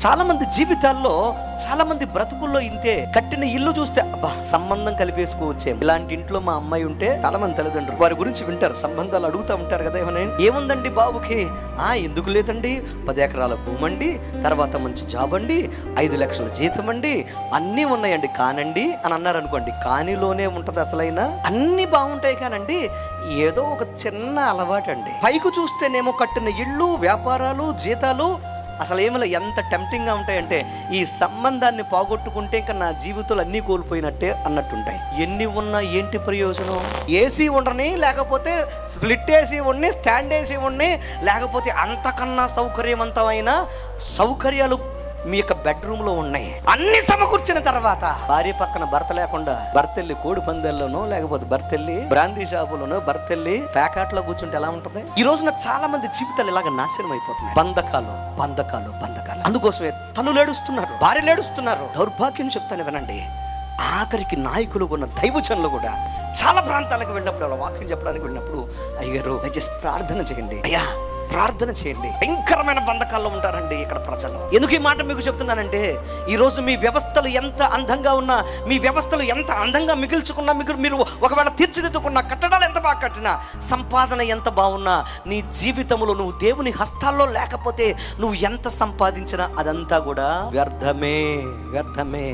చాలా మంది జీవితాల్లో, చాలా మంది బ్రతుకుల్లో ఇంతే. కట్టిన ఇల్లు చూస్తే అబ్బా సంబంధం కలిపేసుకోవచ్చే, ఇలాంటి ఇంట్లో మా అమ్మాయి ఉంటే చాలా మంది తల్లిదండ్రులు వారి గురించి వింటారు, సంబంధాలు అడుగుతూ ఉంటారు కదా. ఏముందండి బాబుకి, ఎందుకు లేదండి, 10 ఎకరాల భూమి అండి, తర్వాత మంచి జాబ్ అండి, 5 లక్షల జీతం అండి, అన్నీ ఉన్నాయండి కానండి అని అన్నారు అనుకోండి. కానీలోనే ఉంటది అసలైన. అన్నీ బాగుంటాయి కానండి, ఏదో ఒక చిన్న అలవాటు అండి. పైకి చూస్తేనేమో కట్టిన ఇళ్ళు, వ్యాపారాలు, జీతాలు అసలు ఏమైనా ఎంత టెంప్టింగ్గా ఉంటాయంటే ఈ సంబంధాన్ని పోగొట్టుకుంటే ఇంకా నా జీవితంలో అన్నీ కోల్పోయినట్టే అన్నట్టుంటాయి. ఎన్ని ఉన్నా ఏంటి ప్రయోజనం? ఏసీ ఉండని, లేకపోతే స్ప్లిట్ ఏసీ ఉండి, స్టాండ్ ఏసీ ఉండి, లేకపోతే అంతకన్నా సౌకర్యవంతమైన సౌకర్యాలు మీ యొక్క బెడ్రూమ్లో ఉన్నాయి. అన్ని సమకూర్చిన తర్వాత భార్య పక్కన భర్త లేకుండా, భర్తెల్లి కోడి పందాల్లోనో, లేకపోతే భర్తెల్లి బ్రాందీ షాపులోనో, భర్తెల్లి ప్యాకెట్లో కూర్చుంటే ఎలా ఉంటుంది? ఈ రోజున చాలా మంది జీవితాలు ఇలాగ నాశనం అయిపోతున్నాయి. బంధకాలు బంధకాలు బంధకాలు. అందుకోసమే తల్లులు ఏడుస్తున్నారు, భార్యలు ఏడుస్తున్నారు. దౌర్భాగ్యం చెప్తాను వినండి, ఆఖరికి నాయకులు ఉన్న దైవజనులు కూడా చాలా ప్రాంతాలకు వెళ్ళినప్పుడు, అలా వాక్యం చెప్పడానికి వెళ్ళినప్పుడు, అయ్యారు దయచేసి ప్రార్థన చేయండి, అయ్యా ప్రార్థన చేయండి. భయంకరమైన బంధకాల్లో ఉంటారండి ఇక్కడ ప్రజలు. ఎందుకు ఈ మాట మీకు చెప్తున్నానంటే, ఈరోజు మీ వ్యవస్థలు ఎంత అందంగా ఉన్నా, మీ వ్యవస్థలు ఎంత అందంగా మిగిల్చుకున్నా, మీరు ఒకవేళ తీర్చిదిద్దుకున్నా, కట్టడాలు ఎంత బాగా కట్టినా, సంపాదన ఎంత బాగున్నా, నీ జీవితంలో నువ్వు దేవుని హస్తాల్లో లేకపోతే నువ్వు ఎంత సంపాదించినా అదంతా కూడా వ్యర్థమే వ్యర్థమే.